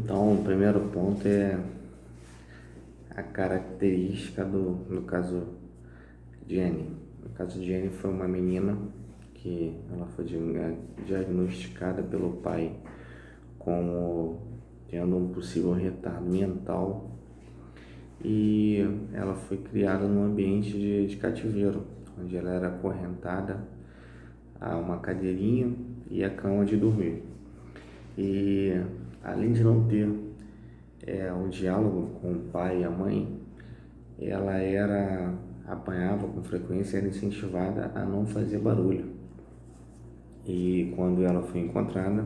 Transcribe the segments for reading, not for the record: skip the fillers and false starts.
Então, o primeiro ponto é a característica no caso Jenny. No caso Jenny foi uma menina que ela foi diagnosticada pelo pai como tendo um possível retardo mental e ela foi criada num ambiente de cativeiro, onde ela era acorrentada a uma cadeirinha e a cama de dormir. E além de não ter um diálogo com o pai e a mãe, ela apanhava com frequência, era incentivada a não fazer barulho. E quando ela foi encontrada,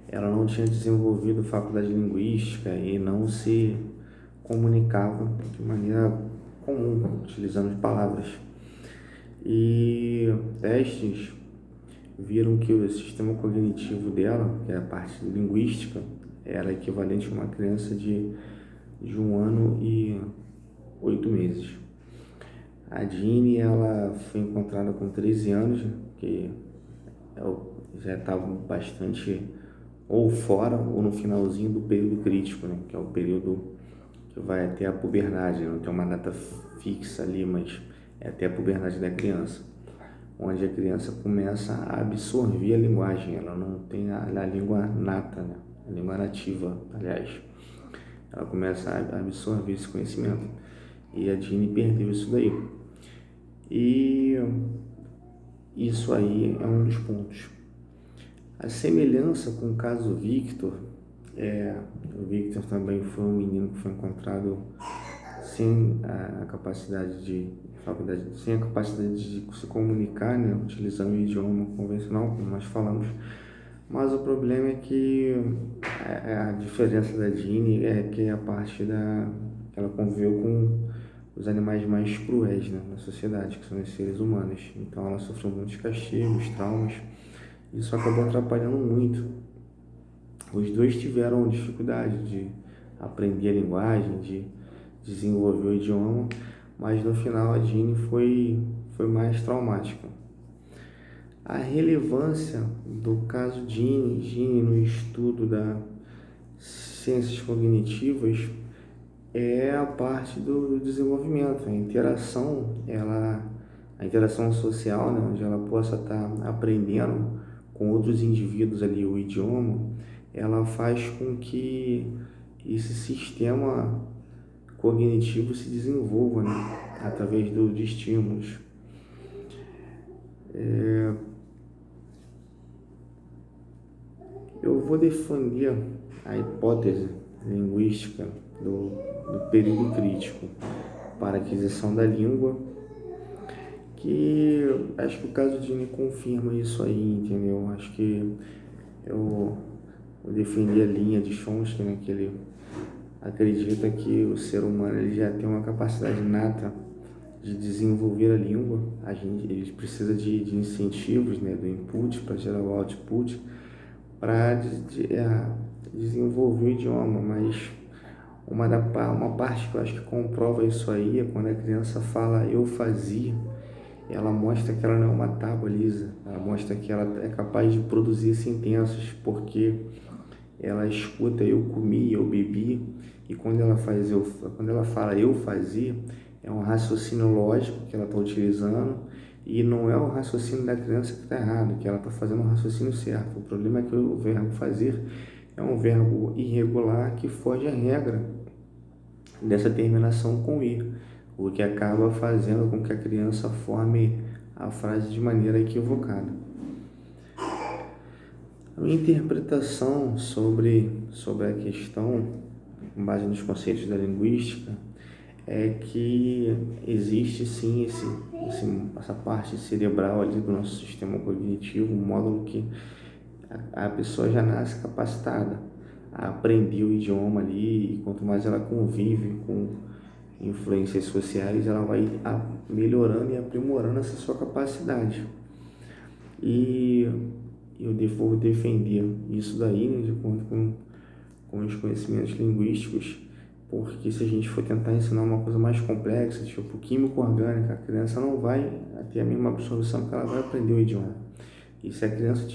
ela não tinha desenvolvido faculdade linguística e não se comunicava de maneira comum, utilizando palavras. E testes viram que o sistema cognitivo dela, que é a parte linguística, era equivalente a uma criança de 1 ano e 8 meses. A Jeannie, ela foi encontrada com 13 anos, que já estava bastante ou fora ou no finalzinho do período crítico, né? Que é o período que vai até a puberdade, não tem uma data fixa ali, mas é até a puberdade da criança, onde a criança começa a absorver a linguagem, ela não tem a língua nata, né? A língua nativa, aliás. Ela começa a absorver esse conhecimento. E a Jeannie perdeu isso daí. E isso aí é um dos pontos. A semelhança com o caso Victor, o Victor também foi um menino que foi encontrado sem a capacidade sem a capacidade de se comunicar, né, utilizando o idioma convencional, como nós falamos. Mas o problema é que a diferença da Jeannie é que a parte ela conviveu com os animais mais cruéis, né, na sociedade, que são os seres humanos. Então ela sofreu muitos castigos, traumas. Isso acabou atrapalhando muito. Os dois tiveram dificuldade de aprender a linguagem, de desenvolver o idioma, mas no final a Jeannie foi mais traumática. A relevância do caso Jeannie no estudo das ciências cognitivas é a parte do desenvolvimento, a interação social, né, onde ela possa estar aprendendo com outros indivíduos ali o idioma, ela faz com que esse sistema cognitivo se desenvolva, né, através de estímulos. Eu vou defender a hipótese linguística do período crítico para a aquisição da língua, que acho que o caso de Jeannie confirma isso aí, entendeu? Acho que eu vou defender a linha de Chomsky, né, que ele acredita que o ser humano ele já tem uma capacidade inata de desenvolver a língua. Ele precisa de incentivos, né, do input para gerar o output, para desenvolver o idioma, mas uma parte que eu acho que comprova isso aí é quando a criança fala eu fazia, ela mostra que ela não é uma tábua lisa, ela mostra que ela é capaz de produzir sentenças, porque ela escuta eu comi, eu bebi, e quando ela fala eu fazia, é um raciocínio lógico que ela está utilizando, e não é o raciocínio da criança que está errado, que ela está fazendo o raciocínio certo. O problema é que o verbo fazer é um verbo irregular que foge à regra dessa terminação com i, o que acaba fazendo com que a criança forme a frase de maneira equivocada. A minha interpretação sobre a questão, com base nos conceitos da linguística, é que existe sim essa parte cerebral ali do nosso sistema cognitivo, um módulo que a pessoa já nasce capacitada a aprender o idioma ali, e quanto mais ela convive com influências sociais, ela vai melhorando e aprimorando essa sua capacidade. E eu vou defender isso daí, né, de acordo com os conhecimentos linguísticos, porque se a gente for tentar ensinar uma coisa mais complexa, tipo químico-orgânica, a criança não vai ter a mesma absorção que ela vai aprender o idioma. E se a criança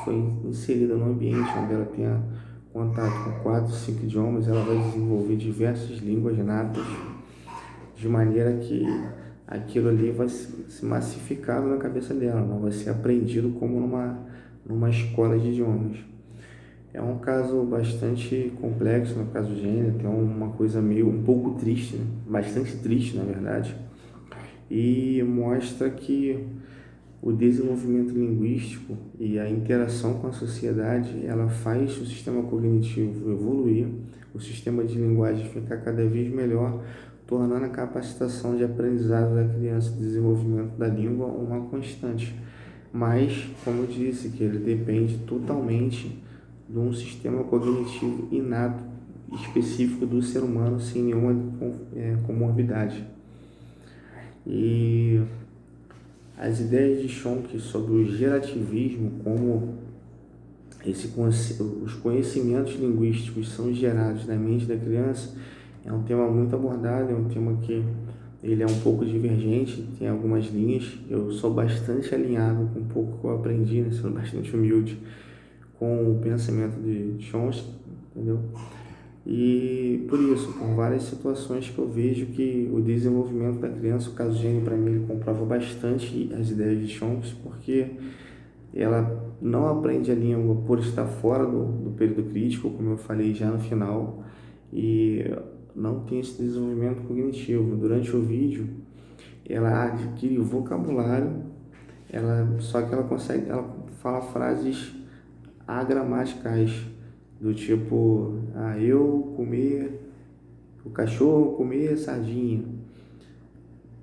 foi inserida num ambiente onde ela tenha contato com 4, 5 idiomas, ela vai desenvolver diversas línguas natas, de maneira que aquilo ali vai se massificar na cabeça dela, não vai ser aprendido como numa escola de idiomas. É um caso bastante complexo no caso de Jenny, tem uma coisa um pouco triste, né? Bastante triste na verdade, e mostra que o desenvolvimento linguístico e a interação com a sociedade, ela faz o sistema cognitivo evoluir, o sistema de linguagem ficar cada vez melhor, tornando a capacitação de aprendizado da criança e desenvolvimento da língua uma constante. Mas, como eu disse, que ele depende totalmente de um sistema cognitivo inato, específico do ser humano, sem nenhuma comorbidade. E as ideias de Chomsky sobre o gerativismo, como os conhecimentos linguísticos são gerados na mente da criança, é um tema muito abordado, é um tema que ele é um pouco divergente, tem algumas linhas. Eu sou bastante alinhado com um pouco que eu aprendi, né, sendo bastante humilde com o pensamento de Chomsky, entendeu? E por isso, por várias situações que eu vejo que o desenvolvimento da criança, o caso Jenny, para mim, ele comprova bastante as ideias de Chomsky, porque ela não aprende a língua por estar fora do período crítico, como eu falei já no final, e não tem esse desenvolvimento cognitivo. Durante o vídeo, ela adquire vocabulário, só que ela fala frases agramaticais, do tipo, o cachorro comer sardinha.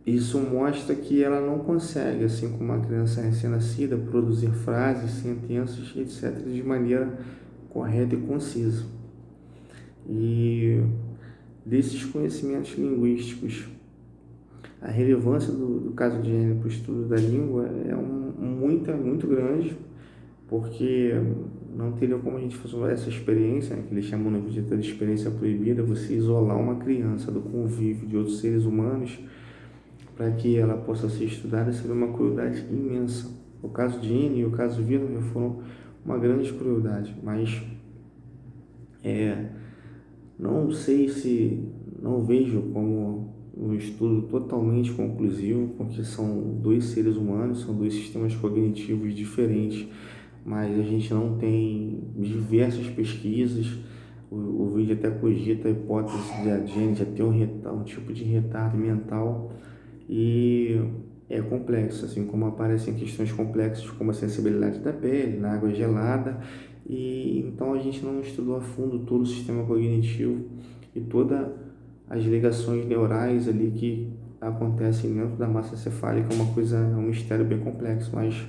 Isso mostra que ela não consegue, assim como uma criança recém-nascida, produzir frases, sentenças, etc., de maneira correta e concisa. E desses conhecimentos linguísticos, a relevância do caso de Jenny para o estudo da língua é muito grande, porque não teria como a gente fazer essa experiência, né, que eles chamam no vídeo de experiência proibida, você isolar uma criança do convívio de outros seres humanos para que ela possa ser estudada, seria uma crueldade imensa. O caso de Jenny e o caso de Vida foram uma grande crueldade, mas não vejo como um estudo totalmente conclusivo, porque são dois seres humanos, são dois sistemas cognitivos diferentes, mas a gente não tem diversas pesquisas. O vídeo até cogita a hipótese de a Jenny já ter um tipo de retardo mental, e é complexo, assim como aparecem questões complexas como a sensibilidade da pele na água gelada, e então a gente não estudou a fundo todo o sistema cognitivo e todas as ligações neurais ali que acontecem dentro da massa cefálica. É um mistério bem complexo, mas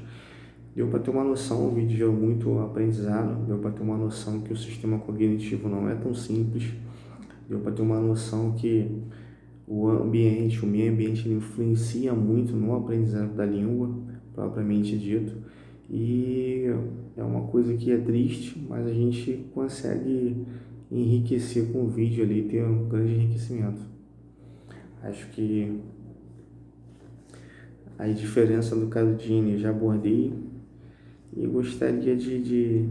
deu para ter uma noção. O vídeo gerou muito aprendizado, deu para ter uma noção que o sistema cognitivo não é tão simples, deu para ter uma noção que o meio ambiente ele influencia muito no aprendizado da língua, propriamente dito, e é uma coisa que é triste, mas a gente consegue enriquecer com o vídeo ali, ter um grande enriquecimento. Acho que a diferença do caso de Jenny eu já abordei, e gostaria de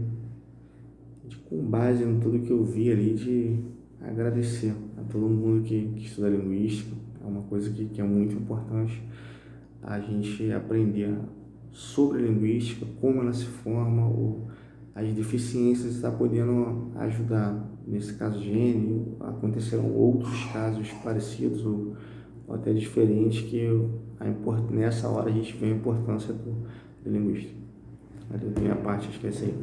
com base em tudo que eu vi ali, de agradecer a todo mundo que estuda linguística. É uma coisa que é muito importante, a gente aprender sobre linguística, como ela se forma, as deficiências, está podendo ajudar. Nesse caso de Jenny, aconteceram outros casos parecidos ou até diferentes, que nessa hora a gente vê a importância do linguística. Da minha parte, acho que é isso aí.